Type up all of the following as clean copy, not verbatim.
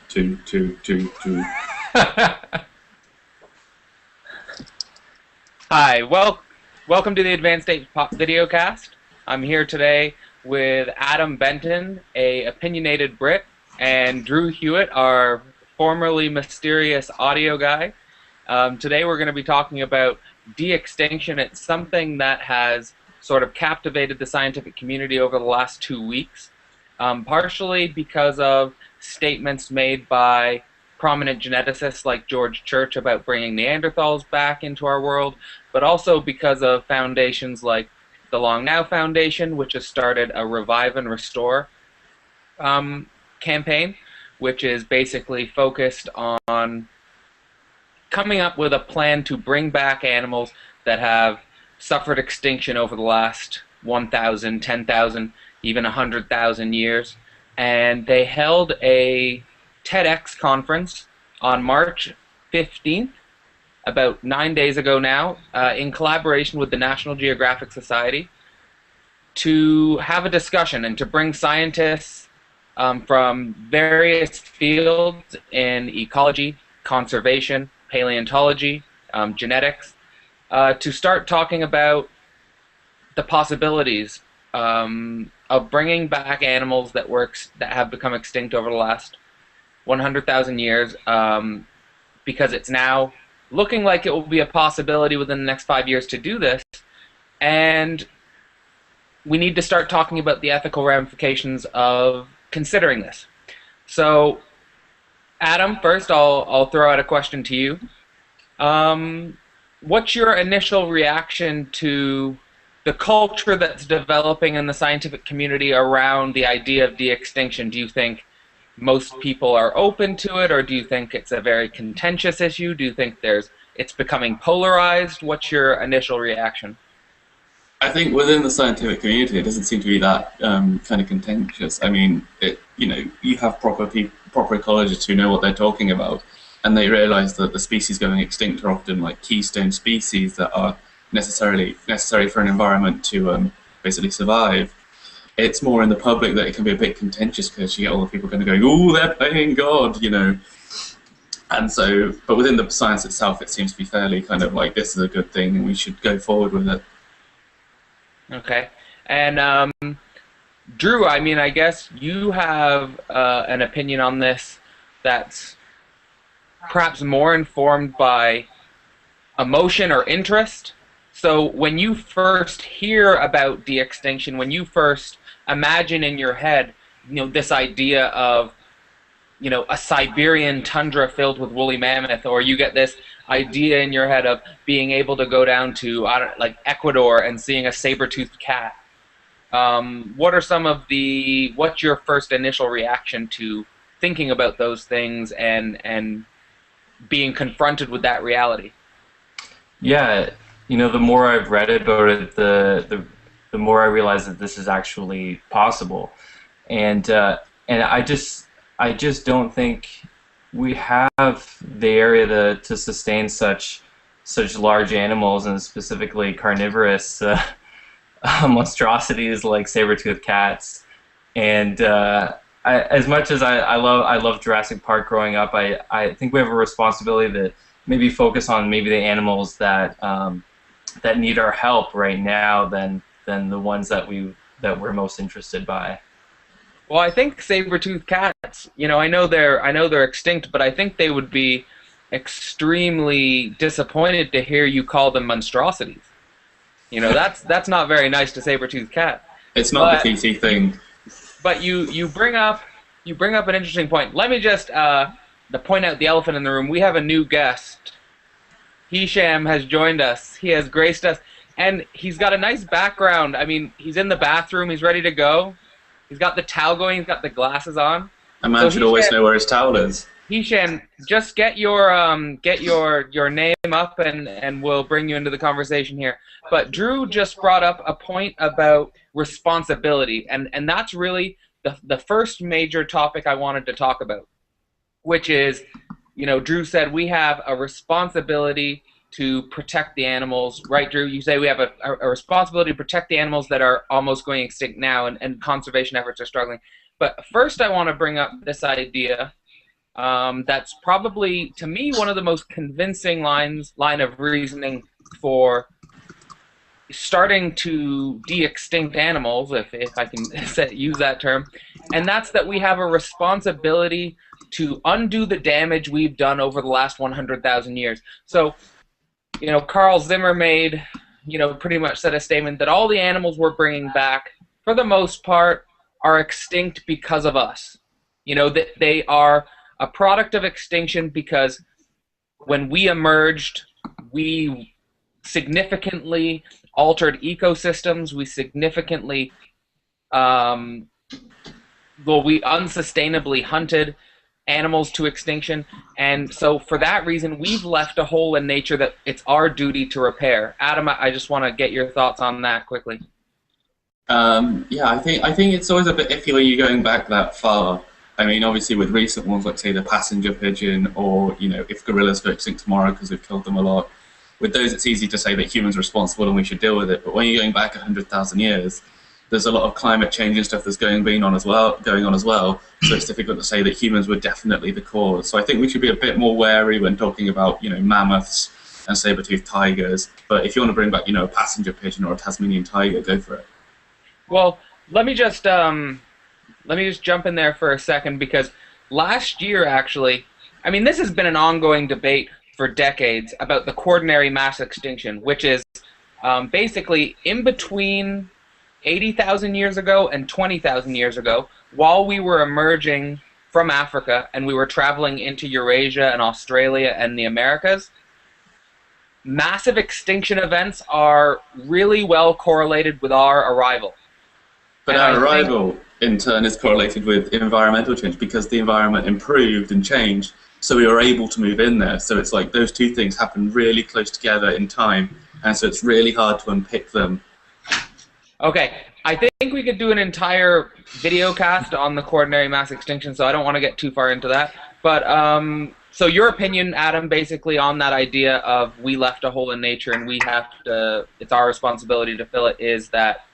two. Hi, welcome to the Advanced Apes Pop Videocast. I'm here today with Adam Benton, a opinionated Brit, and Drew Hewitt, our formerly mysterious audio guy. Today we're going to be talking about de-extinction. It's something that has sort of captivated the scientific community over the last 2 weeks, partially because of statements made by prominent geneticists like George Church about bringing Neanderthals back into our world, but also because of foundations like the Long Now Foundation, which has started a Revive and Restore campaign, which is basically focused on coming up with a plan to bring back animals that have suffered extinction over the last 1,000, 10,000, even 100,000 years. And they held a TEDx conference on March 15th, about 9 days ago now, in collaboration with the National Geographic Society, to have a discussion and to bring scientists from various fields in ecology, conservation, paleontology, genetics, to start talking about the possibilities of bringing back animals that have become extinct over the last 100,000 years, because it's now looking like it will be a possibility within the next 5 years to do this, and we need to start talking about the ethical ramifications of considering this. So, Adam, first I'll throw out a question to you. What's your initial reaction to the culture that's developing in the scientific community around the idea of de-extinction? Do you think most people are open to it, or do you think it's a very contentious issue? Do you think it's becoming polarized? What's your initial reaction? I think within the scientific community, it doesn't seem to be that kind of contentious. I mean, you have proper ecologists who know what they're talking about, and they realize that the species going extinct are often like keystone species that are necessary for an environment to basically survive. It's more in the public that it can be a bit contentious, because you get all the people kind of going, "Oh, they're playing God," And so, but within the science itself, it seems to be fairly kind of like, this is a good thing and we should go forward with it. Okay. And Drew, I mean, I guess you have an opinion on this that's perhaps more informed by emotion or interest. So when you first hear about de-extinction, when you first imagine in your head, this idea of, a Siberian tundra filled with woolly mammoth, or you get this idea in your head of being able to go down to, like Ecuador and seeing a saber-toothed cat. What's your first initial reaction to thinking about those things and being confronted with that reality? Yeah, the more I've read about it, the more I realize that this is actually possible, and I just don't think we have the area to sustain such large animals, and specifically carnivorous monstrosities like saber-toothed cats. And as much as I love Jurassic Park growing up, I think we have a responsibility to maybe focus on maybe the animals that need our help right now than the ones that we're most interested by. Well, I think saber-toothed cats, I know they're extinct, but I think they would be extremely disappointed to hear you call them monstrosities. That's not very nice to saber-toothed cat. It's not the PT thing. But you bring up an interesting point. Let me just point out the elephant in the room. We have a new guest. Hisham has joined us. He has graced us, and he's got a nice background. I mean, he's in the bathroom. He's ready to go. He's got the towel going. He's got the glasses on. A man should always know where his towel is. Hisham, just get your name up, and we'll bring you into the conversation here. But Drew just brought up a point about responsibility, and that's really the first major topic I wanted to talk about, which is, Drew said we have a responsibility to protect the animals, right, Drew? You say we have a responsibility to protect the animals that are almost going extinct now, and conservation efforts are struggling. But first I want to bring up this idea that's probably, to me, one of the most convincing line of reasoning for starting to de-extinct animals, if I can use that term, and that's that we have a responsibility to undo the damage we've done over the last 100,000 years. So, Carl Zimmer made, pretty much said a statement that all the animals we're bringing back, for the most part, are extinct because of us. That they are a product of extinction because when we emerged, we significantly altered ecosystems. We significantly, we unsustainably hunted animals to extinction. And so for that reason, we've left a hole in nature that it's our duty to repair. Adam, I just want to get your thoughts on that quickly. Yeah, I think it's always a bit iffy when you're going back that far. I mean, obviously with recent ones, like say the passenger pigeon, or if gorillas go extinct tomorrow because we've killed them a lot, with those it's easy to say that humans are responsible and we should deal with it. But when you're going back 100,000 years, there's a lot of climate change and stuff that's going on as well. So it's difficult to say that humans were definitely the cause. So I think we should be a bit more wary when talking about mammoths and saber-toothed tigers. But if you want to bring back a passenger pigeon or a Tasmanian tiger, go for it. Well, let me just jump in there for a second, because last year, actually, I mean, this has been an ongoing debate for decades about the quaternary mass extinction, which is basically in between 80,000 years ago and 20,000 years ago, while we were emerging from Africa and we were traveling into Eurasia and Australia and the Americas. Massive extinction events are really well correlated with our arrival. But our arrival, in turn, is correlated with environmental change because the environment improved and changed, so we were able to move in there. So it's like those two things happen really close together in time, and so it's really hard to unpick them. Okay, I think we could do an entire video cast on the quaternary mass extinction, so I don't want to get too far into that. But so your opinion, Adam, basically on that idea of we left a hole in nature and we have to, it's our responsibility to fill it, is that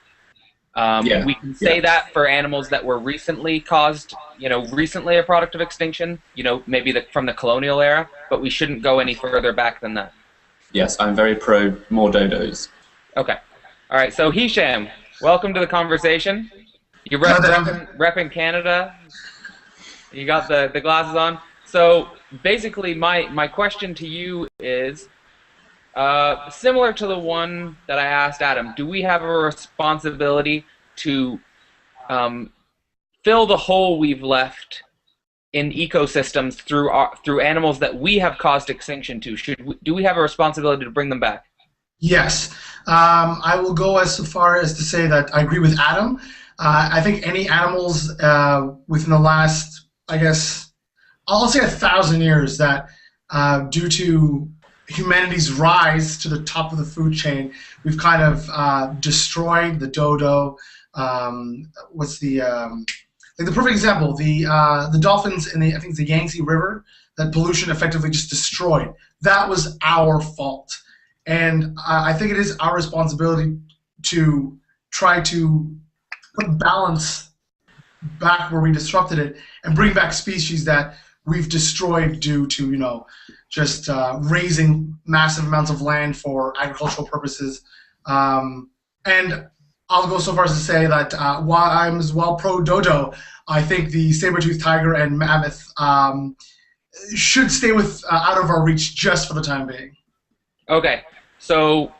we can say that for animals that were recently caused, recently a product of extinction, maybe from the colonial era, but we shouldn't go any further back than that. Yes, I'm very pro more dodos. Okay. All right, so Hisham, welcome to the conversation. You're repping Canada. You got the glasses on. So basically, my question to you is similar to the one that I asked Adam. Do we have a responsibility to fill the hole we've left in ecosystems through animals that we have caused extinction to? Do we have a responsibility to bring them back? Yes. I will go as far as to say that I agree with Adam. I think any animals within the last, I guess, I'll say 1,000 years that due to humanity's rise to the top of the food chain, we've kind of destroyed the dodo. What's the like the perfect example? The dolphins in I think it's the Yangtze River, that pollution effectively just destroyed. That was our fault. And I think it is our responsibility to try to put balance back where we disrupted it and bring back species that we've destroyed due to, just raising massive amounts of land for agricultural purposes. And I'll go so far as to say that while I'm as well pro-dodo, I think the saber-toothed tiger and mammoth should stay out of our reach just for the time being. Okay. So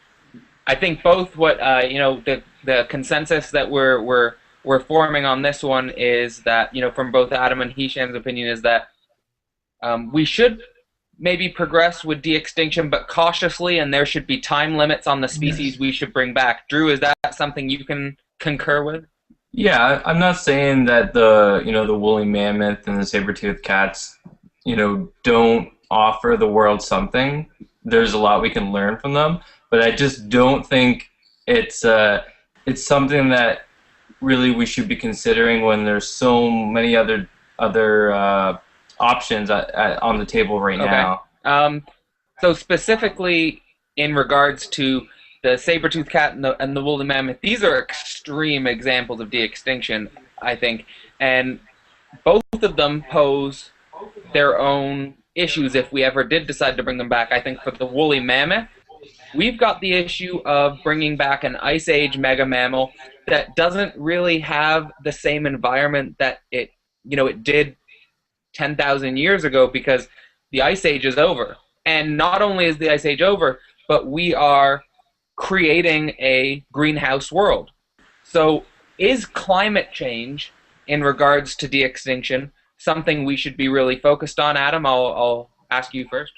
I think both what the consensus that we're forming on this one is that from both Adam and Hisham's opinion is that we should maybe progress with de-extinction, but cautiously, and there should be time limits on the species we should bring back. Drew, is that something you can concur with? Yeah, I'm not saying that the the woolly mammoth and the saber-toothed cats don't offer the world something. There's a lot we can learn from them, but I just don't think it's something that really we should be considering when there's so many other options on the table right now. So specifically in regards to the saber-toothed cat and the woolly mammoth, these are extreme examples of de-extinction, I think, and both of them pose their own issues if we ever did decide to bring them back. I think for the woolly mammoth, we've got the issue of bringing back an Ice Age mega mammal that doesn't really have the same environment that it did 10,000 years ago, because the Ice Age is over. And not only is the Ice Age over, but we are creating a greenhouse world. So is climate change in regards to de-extinction something we should be really focused on? Adam, I'll ask you first.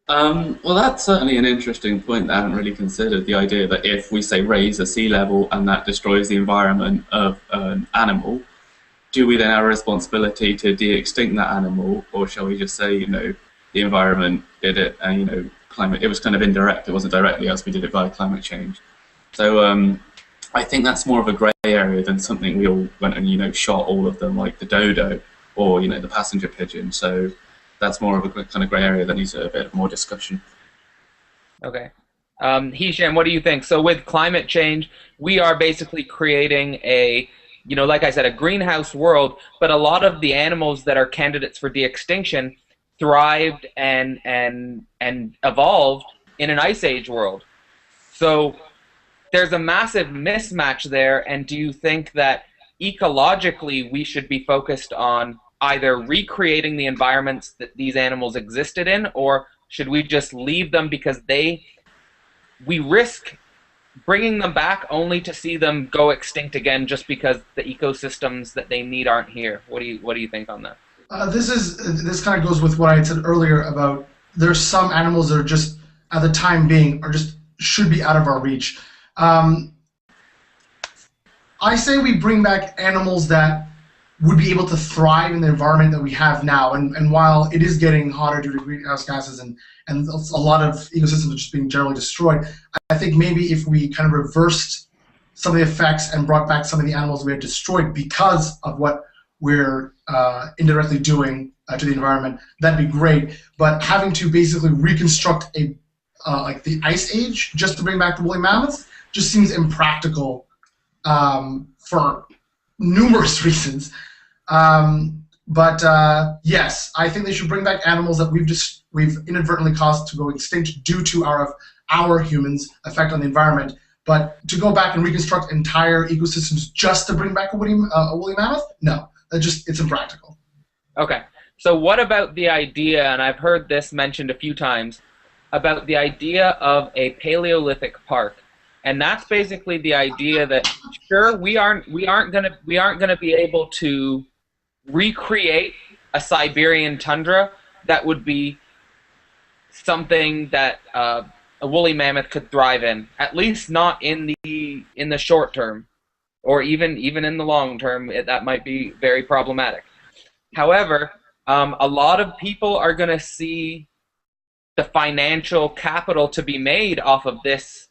Well, that's certainly an interesting point that I haven't really considered, the idea that if we, say, raise the sea level and that destroys the environment of an animal, do we then have a responsibility to de-extinct that animal, or shall we just say, the environment did it, and, climate, it was kind of indirect, it wasn't directly us, we did it via climate change. So I think that's more of a grey area than something we all went and, shot all of them, like the dodo, or, the passenger pigeon. So that's more of a kind of grey area that needs a bit more discussion. Okay. Hisham, what do you think? So with climate change, we are basically creating a, like I said, a greenhouse world, but a lot of the animals that are candidates for de-extinction thrived and evolved in an Ice Age world. So there's a massive mismatch there, and do you think that ecologically we should be focused on either recreating the environments that these animals existed in, or should we just leave them because we risk bringing them back only to see them go extinct again just because the ecosystems that they need aren't here? What do you think on that? This kind of goes with what I had said earlier about there's some animals that are just at the time being or just should be out of our reach. I say we bring back animals that would be able to thrive in the environment that we have now. And while it is getting hotter due to greenhouse gases and a lot of ecosystems are just being generally destroyed, I think maybe if we kind of reversed some of the effects and brought back some of the animals we had destroyed because of what we're indirectly doing to the environment, that'd be great. But having to basically reconstruct like the Ice Age just to bring back the woolly mammoths just seems impractical for numerous reasons. But yes, I think they should bring back animals that we've inadvertently caused to go extinct due to our humans' effect on the environment. But to go back and reconstruct entire ecosystems just to bring back a woolly mammoth, no, it's impractical. Okay, so what about the idea, and I've heard this mentioned a few times, about the idea of a Paleolithic park? And that's basically the idea that sure we aren't gonna be able to recreate a Siberian tundra that would be something that a woolly mammoth could thrive in, at least not in the short term, or even in the long term. That might be very problematic. However, a lot of people are going to see the financial capital to be made off of this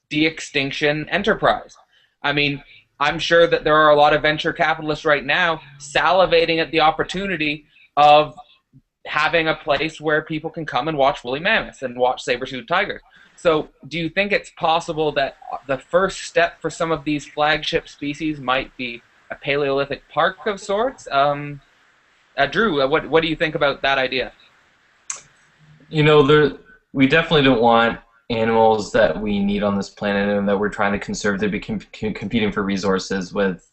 de-extinction enterprise. I mean, I'm sure that there are a lot of venture capitalists right now salivating at the opportunity of having a place where people can come and watch woolly mammoths and watch saber-toothed tigers. So do you think it's possible that the first step for some of these flagship species might be a Paleolithic park of sorts? Drew, what do you think about that idea? We definitely don't want animals that we need on this planet and that we're trying to conserve to be competing for resources with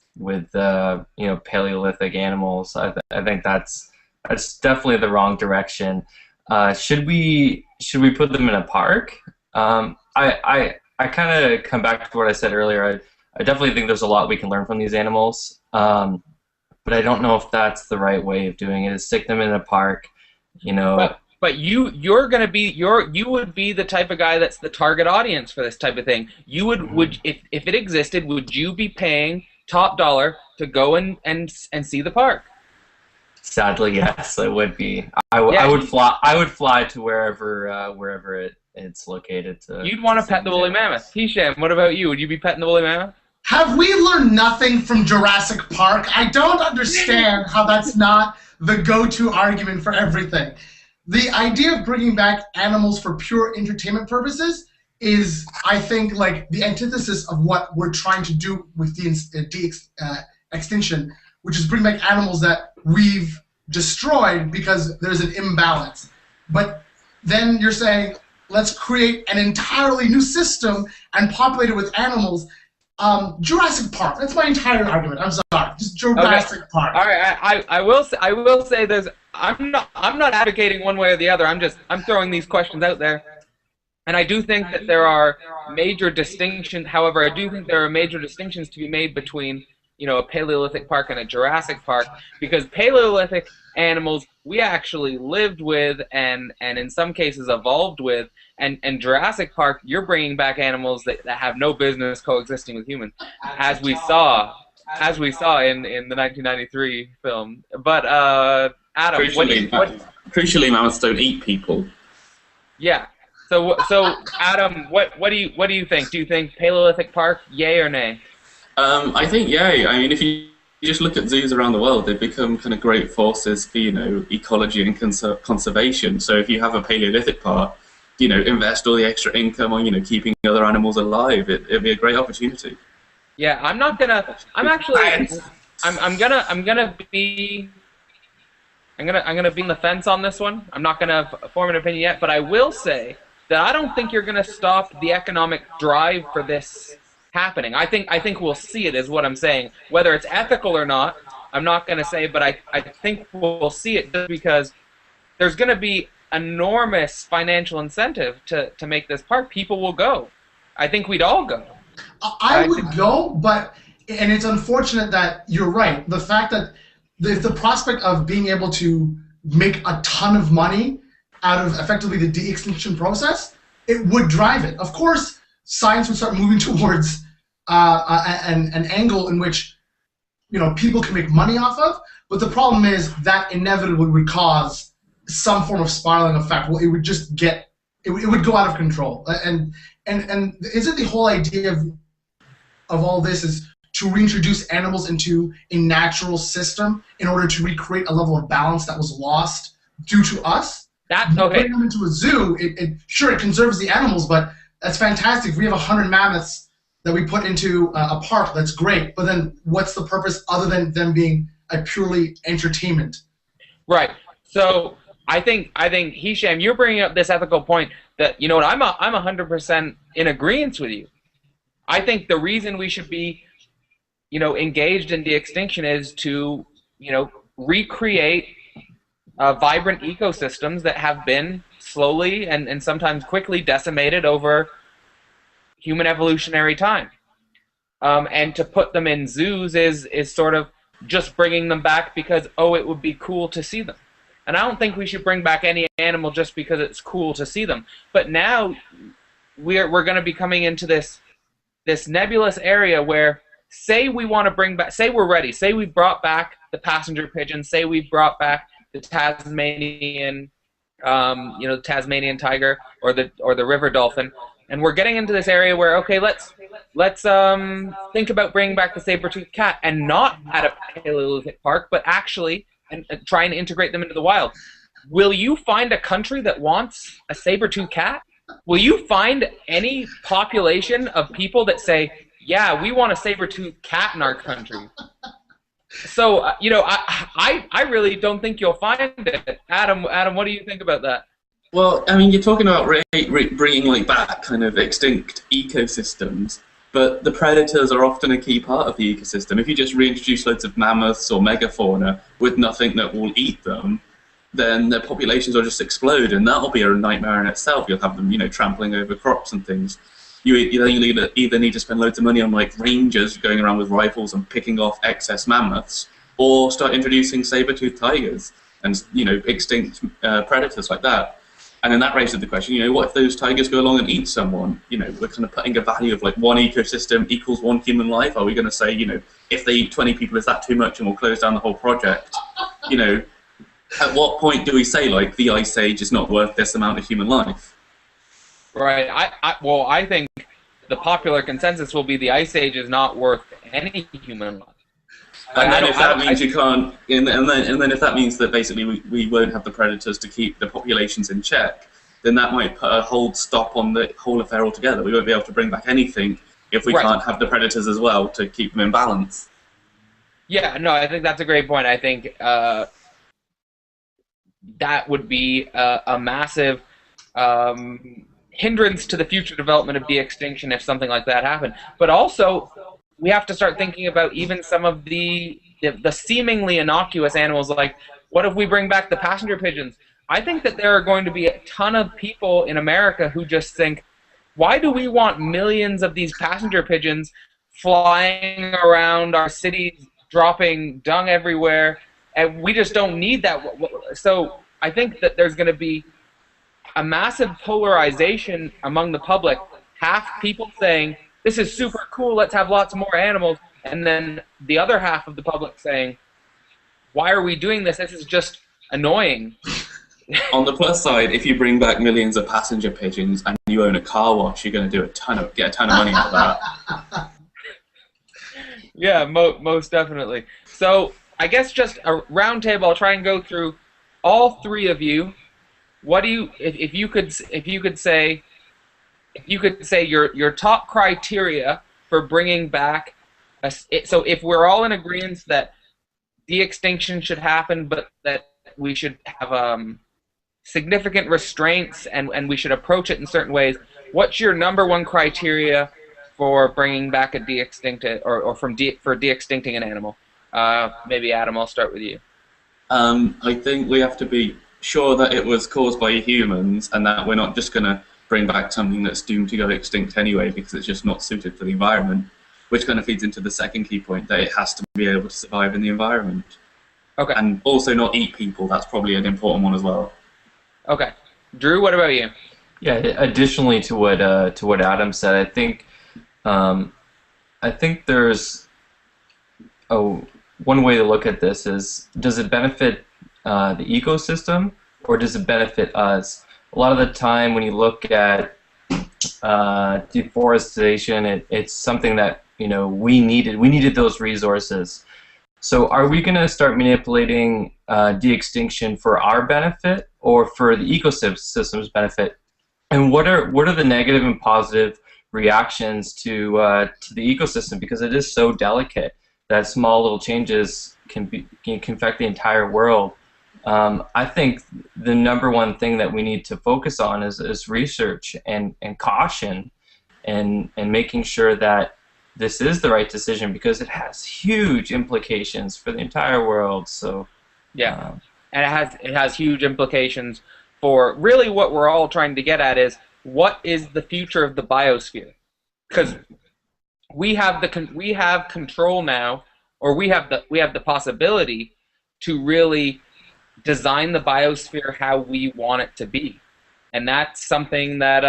Paleolithic animals. I think that's definitely the wrong direction. Should we put them in a park? I kind of come back to what I said earlier. I definitely think there's a lot we can learn from these animals, but I don't know if that's the right way of doing it. Is stick them in a park, But you would be the type of guy that's the target audience for this type of thing. You would if it existed, would you be paying top dollar to go and see the park? Sadly, yes, it would be. I would fly to wherever it's located. You'd want to pet the woolly mammoth. Hisham, what about you? Would you be petting the woolly mammoth? Have we learned nothing from Jurassic Park? I don't understand how that's not the go-to argument for everything. The idea of bringing back animals for pure entertainment purposes is, I think, like the antithesis of what we're trying to do with the extinction, which is bring back animals that we've destroyed because there's an imbalance. But then you're saying, let's create an entirely new system and populate it with animals. Jurassic Park. That's my entire argument. I'm sorry. Just Jurassic Park. All right. I will say there's. I'm not advocating one way or the other. I'm throwing these questions out there, and I do think that there are major distinctions. However, I do think there are major distinctions to be made between a Paleolithic park and a Jurassic Park, because Paleolithic animals we actually lived with and in some cases evolved with, and Jurassic Park you're bringing back animals that have no business coexisting with humans, as we saw in the 1993 film. But Adam, crucially, mammoths don't eat people. Yeah. So Adam, what do you think? Do you think Paleolithic park, yay or nay? I think yay. I mean, if you just look at zoos around the world, they've become kind of great forces for ecology and conservation. So if you have a Paleolithic park, invest all the extra income on keeping other animals alive. It'd be a great opportunity. Yeah, I'm gonna be on the fence on this one. I'm not gonna form an opinion yet, but I will say that I don't think you're gonna stop the economic drive for this happening. I think we'll see it, is what I'm saying. Whether it's ethical or not, I'm not gonna say, but I think we'll see it just because there's gonna be enormous financial incentive to make this park. People will go. I think we'd all go. I would go, and it's unfortunate that you're right. The fact that the prospect of being able to make a ton of money out of effectively the de-extinction process, it would drive it. Of course, science would start moving towards an angle in which people can make money off of. But the problem is that inevitably would cause some form of spiraling effect. Well, it would just it would go out of control. And isn't the whole idea of all this is to reintroduce animals into a natural system in order to recreate a level of balance that was lost due to us? Putting them into a zoo, it conserves the animals, but that's fantastic. If we have 100 mammoths that we put into a park, that's great. But then what's the purpose other than them being a purely entertainment? Right. So I think Hisham, you're bringing up this ethical point that I'm 100% in agreement with you. I think the reason we should be engaged in de-extinction is to recreate vibrant ecosystems that have been slowly and sometimes quickly decimated over human evolutionary time. And to put them in zoos is sort of just bringing them back because, it would be cool to see them. And I don't think we should bring back any animal just because it's cool to see them. But now we're going to be coming into this nebulous area where, say we want to bring back, say we're ready, say we've brought back the passenger pigeon, say we've brought back the Tasmanian, the Tasmanian tiger or the river dolphin, and we're getting into this area where, okay, let's think about bringing back the saber-toothed cat, and not at a Paleolithic park, but actually and try and integrate them into the wild. Will you find a country that wants a saber-toothed cat? Will you find any population of people that say, yeah, we want a saber-toothed cat in our country? So, I really don't think you'll find it. Adam, what do you think about that? Well, I mean, you're talking about bringing back kind of extinct ecosystems, but the predators are often a key part of the ecosystem. If you just reintroduce loads of mammoths or megafauna with nothing that will eat them, then their populations will just explode, and that'll be a nightmare in itself. You'll have them, trampling over crops and things. You either need to spend loads of money on rangers going around with rifles and picking off excess mammoths, or start introducing saber-toothed tigers and extinct predators like that. And then that raises the question, what if those tigers go along and eat someone? We're kind of putting a value of one ecosystem equals one human life. Are we going to say, if they eat 20 people, is that too much and we'll close down the whole project? At what point do we say, the Ice Age is not worth this amount of human life? Right. I think the popular consensus will be the Ice Age is not worth any human life. And then if that means you can't, and then if that means that basically we won't have the predators to keep the populations in check, then that might put a hold stop on the whole affair altogether. We won't be able to bring back anything if we can't have the predators as well to keep them in balance. Yeah, no, I think that's a great point. I think that would be a massive hindrance to the future development of de-extinction if something like that happened. But also, we have to start thinking about even some of the seemingly innocuous animals, like what if we bring back the passenger pigeons? I think that there are going to be a ton of people in America who just think, why do we want millions of these passenger pigeons flying around our cities, dropping dung everywhere, and we just don't need that. So I think that there's going to be a massive polarization among the public. Half people saying, this is super cool, let's have lots more animals, and then the other half of the public saying, why are we doing this? This is just annoying. On the plus side, if you bring back millions of passenger pigeons and you own a car wash, you're going to get a ton of money out of that. Yeah, most definitely. So I guess just a round table. I'll try and go through all three of you. What do you, if you could say your top criteria for bringing back so if we're all in agreement that de-extinction should happen, but that we should have significant restraints and we should approach it in certain ways, what's your number one criteria for bringing back a de-extinct or for de-extincting an animal? Maybe Adam, I'll start with you. I think we have to be sure that it was caused by humans and that we're not just going to bring back something that's doomed to go extinct anyway because it's just not suited for the environment, which kind of feeds into the second key point, that it has to be able to survive in the environment. Okay. And also not eat people. That's probably an important one as well. Okay. Drew, what about you? Yeah, additionally to what Adam said, I think there's one way to look at this is, does it benefit the ecosystem or does it benefit us? A lot of the time when you look at deforestation, it's something that we needed those resources. So are we going to start manipulating de-extinction for our benefit or for the ecosystem's benefit? And what are the negative and positive reactions to the ecosystem? Because it is so delicate that small little changes can affect the entire world. I think the number one thing that we need to focus on is research and caution and making sure that this is the right decision, because it has huge implications for the entire world. So yeah, and it has huge implications for really what we're all trying to get at is, what is the future of the biosphere? Because we have control now, or we have the possibility to really design the biosphere how we want it to be, and that's something that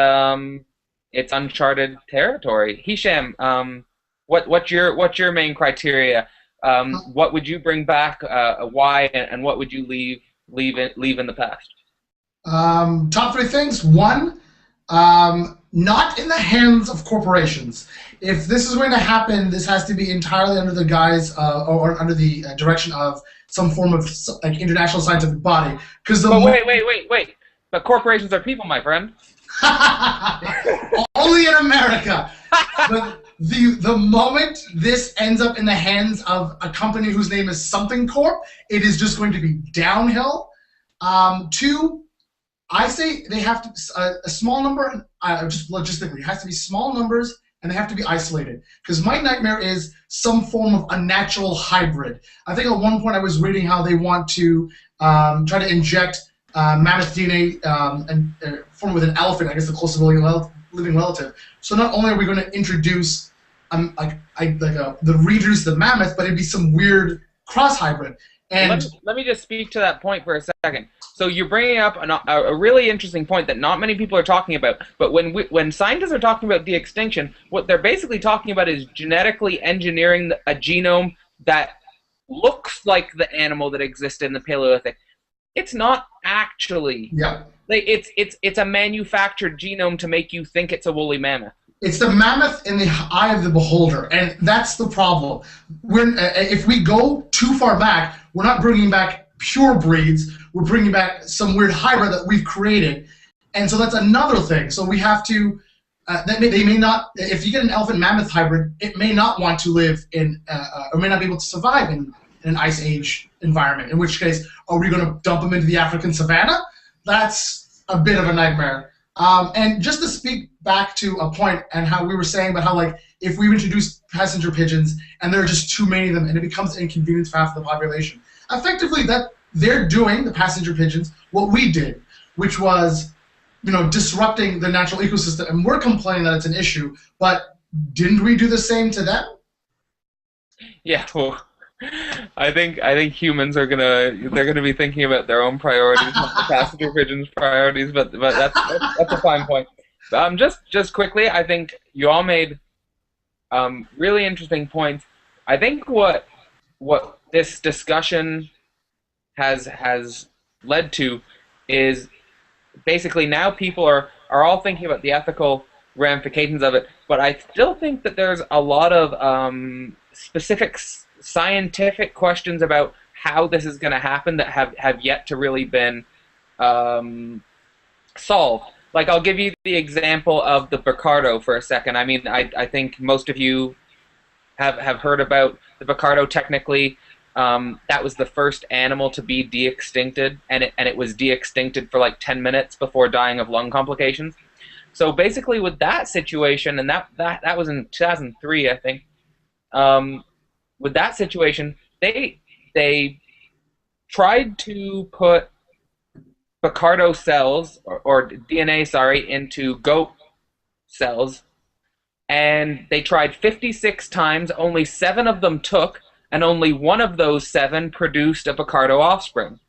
it's uncharted territory. Hisham, what's your main criteria? What would you bring back? Why, and what would you leave in the past? Top three things. One, not in the hands of corporations. If this is going to happen, this has to be entirely under the guise or under the direction of some form of international scientific body. Because wait. But corporations are people, my friend. Only in America. But the moment this ends up in the hands of a company whose name is something corp, it is just going to be downhill. Two, I say they have to a small number. Just logistically, it has to be small numbers, and they have to be isolated. Because my nightmare is some form of unnatural hybrid. I think at one point I was reading how they want to try to inject mammoth DNA and form with an elephant, I guess the closest living relative. So not only are we going to introduce reduce the mammoth, but it'd be some weird cross hybrid. And let me just speak to that point for a second. So you're bringing up a really interesting point that not many people are talking about. But when scientists are talking about de-extinction, what they're basically talking about is genetically engineering a genome that looks like the animal that existed in the Paleolithic. It's not actually. Yeah. It's a manufactured genome to make you think it's a woolly mammoth. It's the mammoth in the eye of the beholder, and that's the problem. If we go too far back, we're not bringing back pure breeds. We're bringing back some weird hybrid that we've created, and so that's another thing. So we have to. They may not. If you get an elephant mammoth hybrid, it may not want to live in, or may not be able to survive in an ice age environment. In which case, are we going to dump them into the African savannah? That's a bit of a nightmare. And just to speak back to a point and how we were saying about how, like, if we introduce passenger pigeons and there are just too many of them and it becomes an inconvenience for half the population, effectively that they're doing, the passenger pigeons, what we did, which was, disrupting the natural ecosystem. And we're complaining that it's an issue, but didn't we do the same to them? Yeah, well, I think humans are gonna be thinking about their own priorities, not the passenger pigeons' priorities. But that's a fine point. Just quickly, I think you all made really interesting points. I think what this discussion has led to is basically now people are all thinking about the ethical ramifications of it, but I still think that there's a lot of specific scientific questions about how this is going to happen that have yet to really been solved. Like, I'll give you the example of the Picardo for a second. I mean, I think most of you have heard about the Picardo. Technically, that was the first animal to be de-extincted, and it was de-extincted for like 10 minutes before dying of lung complications. So basically, with that situation, and that was in 2003, I think. With that situation, they tried to put Picardo cells or DNA, into goat cells, and they tried 56 times. Only 7 of them took, and only 1 of those 7 produced a Picardo offspring.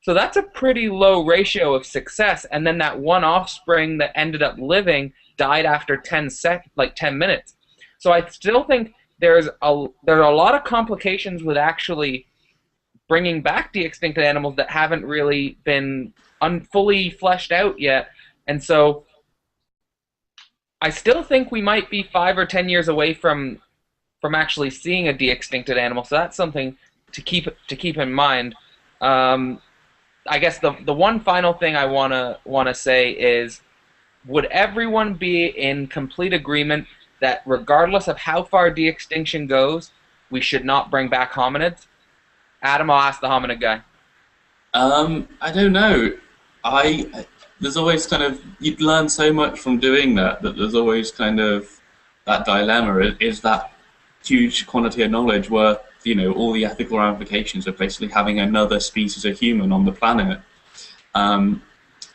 So that's a pretty low ratio of success. And then that one offspring that ended up living died after 10 minutes. So I still think there's a lot of complications with actually bringing back de-extincted animals that haven't really been fully fleshed out yet. And so I still think we might be 5 or 10 years away from actually seeing a de-extincted animal. So that's something to keep in mind. I guess the one final thing I wanna say is, would everyone be in complete agreement that regardless of how far de-extinction goes, we should not bring back hominids? Adam, I'll ask the hominid guy. I don't know. There's always kind of, you'd learn so much from doing that there's always kind of that dilemma. Is that huge quantity of knowledge worth, all the ethical ramifications of basically having another species of human on the planet?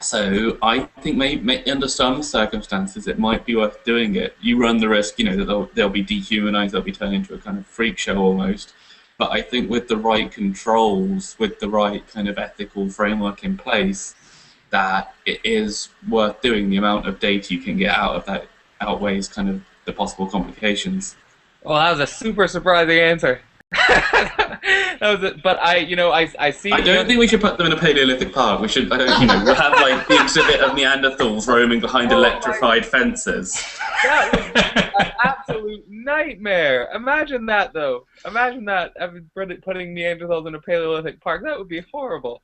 So I think maybe under some circumstances it might be worth doing it. You run the risk, that they'll be dehumanized, they'll be turned into a kind of freak show almost. But I think with the right controls, with the right kind of ethical framework in place, that it is worth doing. The amount of data you can get out of that outweighs kind of the possible complications. Well, that was a super surprising answer. That was it. But I see. I don't think we should put them in a Paleolithic park. We should, we'll have like the exhibit of Neanderthals roaming behind electrified fences. That was an absolute nightmare. Imagine that, though. Imagine that. Putting Neanderthals in a Paleolithic park. That would be horrible.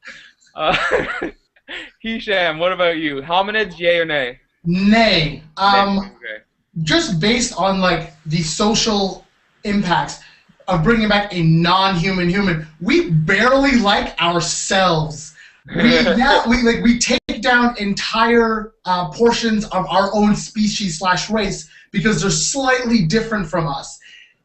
Hisham, what about you? Hominids, yay or nay? Nay. Okay. Just based on like the social impacts of bringing back a non-human human, we barely like ourselves. We take down entire portions of our own species / race because they're slightly different from us.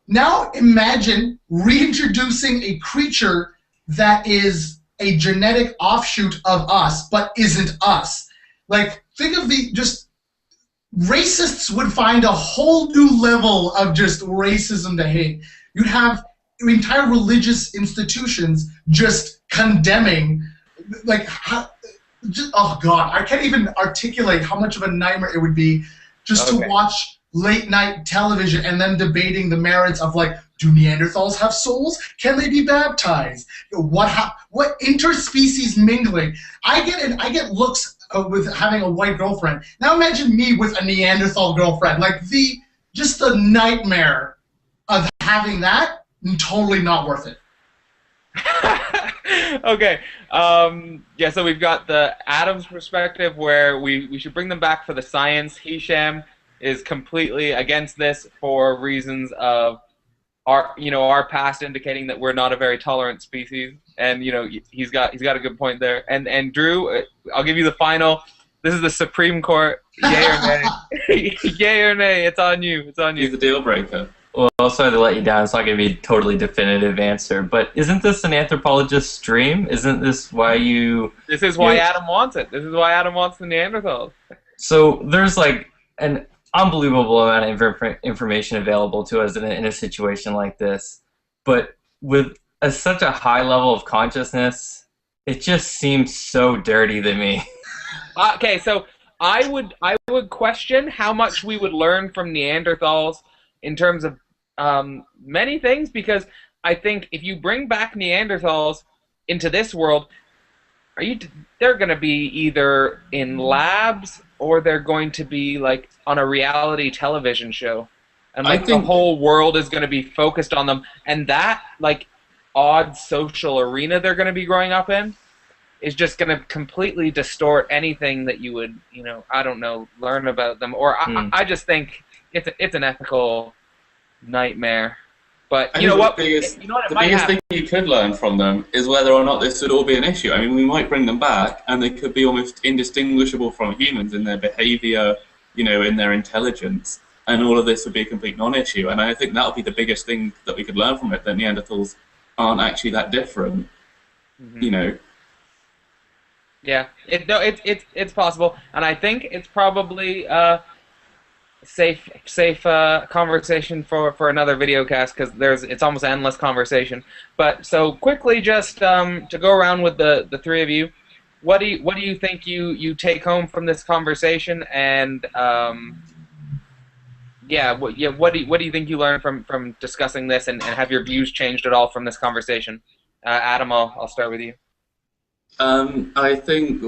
Now imagine reintroducing a creature that is a genetic offshoot of us, but isn't us. Like, think of racists would find a whole new level of just racism to hate. You'd have entire religious institutions just condemning, oh God, I can't even articulate how much of a nightmare it would be just to watch late night television and them debating the merits of, like, do Neanderthals have souls? Can they be baptized? What interspecies mingling? I get looks with having a white girlfriend. Now imagine me with a Neanderthal girlfriend. Like, just the nightmare of having that, totally not worth it. Okay. Yeah, so we've got the Adam's perspective where we should bring them back for the science. Hisham is completely against this for reasons of our past indicating that we're not a very tolerant species, and he's got a good point there. And Drew, I'll give you the final. This is the Supreme Court. Yay or nay? Yay or nay? It's on you. It's on you. He's the deal breaker. Well, sorry to let you down. It's not going to be a totally definitive answer, but isn't this an anthropologist's dream? Isn't this why you... This is why Adam wants it. This is why Adam wants the Neanderthals. So there's like an unbelievable amount of information available to us in a situation like this, but with such a high level of consciousness, it just seems so dirty to me. Okay, so I would question how much we would learn from Neanderthals in terms of many things, because I think if you bring back Neanderthals into this world, they're going to be either in labs or they're going to be like on a reality television show, and like the whole world is going to be focused on them, and that like odd social arena they're going to be growing up in is just going to completely distort anything that you would, I don't know, learn about them. Or I just think it's an ethical nightmare. But you know what? The biggest thing you could learn from them is whether or not this would all be an issue. I mean, we might bring them back, and they could be almost indistinguishable from humans in their behavior, in their intelligence, and all of this would be a complete non-issue. And I think that would be the biggest thing that we could learn from it, that Neanderthals aren't actually that different, Yeah, it's possible, and I think it's probably safe conversation for another video cast, because it's almost endless conversation. But so quickly, just to go around with the three of you, what do you think you take home from this conversation, and what do you think you learned from discussing this, and have your views changed at all from this conversation? Adam, I'll start with you. I think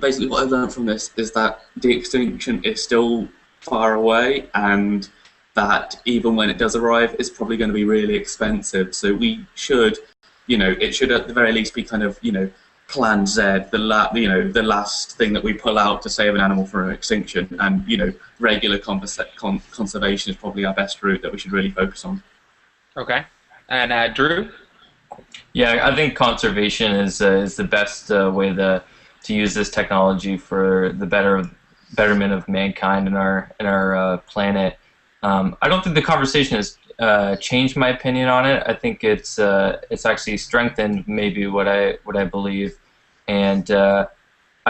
basically what I've learned from this is that de-extinction is still far away, and that even when it does arrive, it's probably going to be really expensive. So we should, it should at the very least be kind of, Plan Z, the last thing that we pull out to save an animal from extinction, and regular conservation is probably our best route that we should really focus on. Okay, and Drew. Yeah, I think conservation is the best way to use this technology for the betterment of mankind and our planet. I don't think the conversation has changed my opinion on it. I think it's actually strengthened maybe what I believe, and I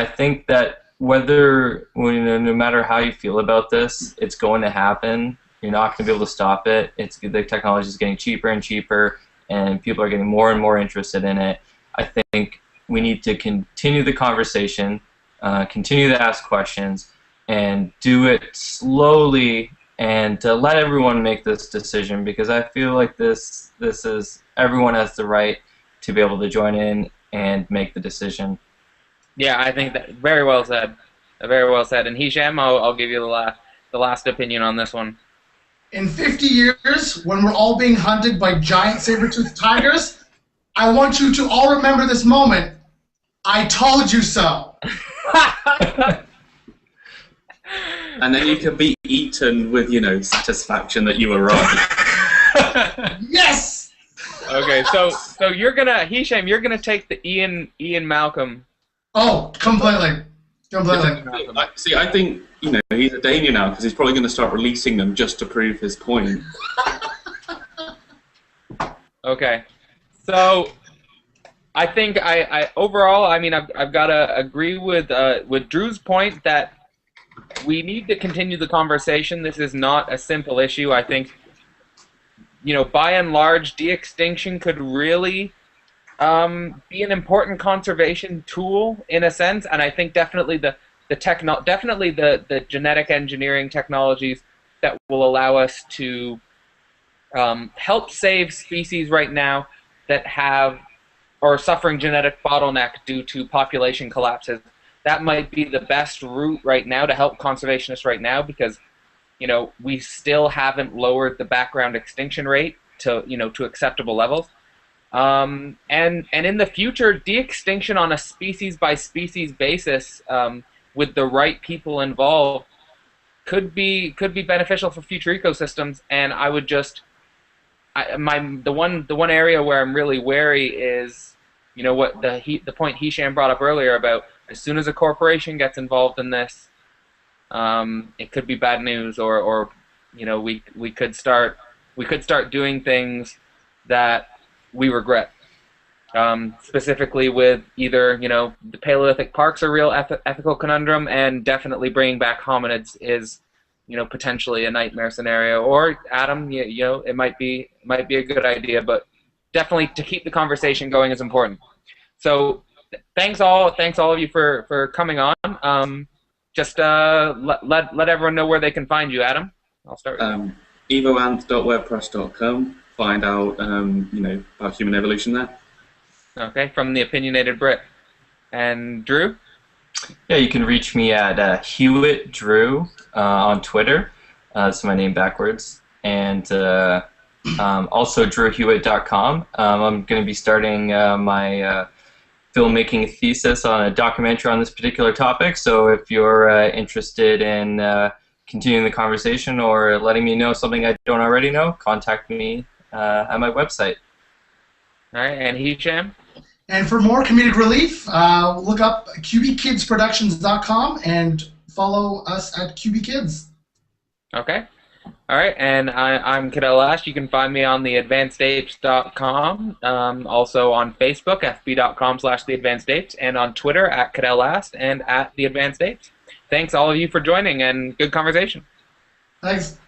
think that no matter how you feel about this, it's going to happen. You're not going to be able to stop it. The technology is getting cheaper and cheaper, and people are getting more and more interested in it. I think we need to continue the conversation, continue to ask questions, and do it slowly, and let everyone make this decision, because I feel like this is, everyone has the right to be able to join in and make the decision. Yeah, I think that very well said. Very well said. And Hisham, I'll give you the last opinion on this one. In 50 years, when we're all being hunted by giant saber-toothed tigers, I want you to all remember this moment. I told you so. And then you can be eaten with, satisfaction that you were right. Yes! Okay, so you're gonna, Hisham, you're gonna take the Ian Malcolm. Oh, completely. See, I think, he's a danger now, because he's probably going to start releasing them just to prove his point. Okay, so I think overall, I mean, I've got to agree with Drew's point that we need to continue the conversation. This is not a simple issue. I think, by and large, de-extinction could really be an important conservation tool in a sense, and I think definitely the genetic engineering technologies that will allow us to help save species right now that are suffering genetic bottleneck due to population collapses. That might be the best route right now to help conservationists right now, because we still haven't lowered the background extinction rate to acceptable levels. And in the future, de-extinction on a species by species basis, with the right people involved, could be beneficial for future ecosystems. And I the one area where I'm really wary is, you know, what the point Hisham brought up earlier about as soon as a corporation gets involved in this, it could be bad news, or you know, we could start doing things that we regret. Specifically with either, you know, the Paleolithic parks are a real ethical conundrum, and definitely bringing back hominids is, you know, potentially a nightmare scenario. Or Adam, you know, it might be a good idea, but definitely to keep the conversation going is important. So thanks all of you for coming on. Just let everyone know where they can find you, Adam. I'll start with you. evoanth.wordpress.com. Find out, you know, about human evolution there. Okay, from the Opinionated Brit. And Drew? Yeah, you can reach me at Hewitt Drew on Twitter. That's my name backwards. And also drewhewitt.com. I'm going to be starting my filmmaking thesis on a documentary on this particular topic, so if you're interested in continuing the conversation or letting me know something I don't already know, contact me at my website. All right, and Hisham? And for more comedic relief, look up QBKidsProductions.com and follow us at QBKids. Okay. All right, and I'm Cadell Last. You can find me on theadvancedapes.com, also on Facebook, fb.com/theadvancedapes, and on Twitter at Cadell Last and at theadvancedapes. Thanks all of you for joining, and good conversation. Thanks.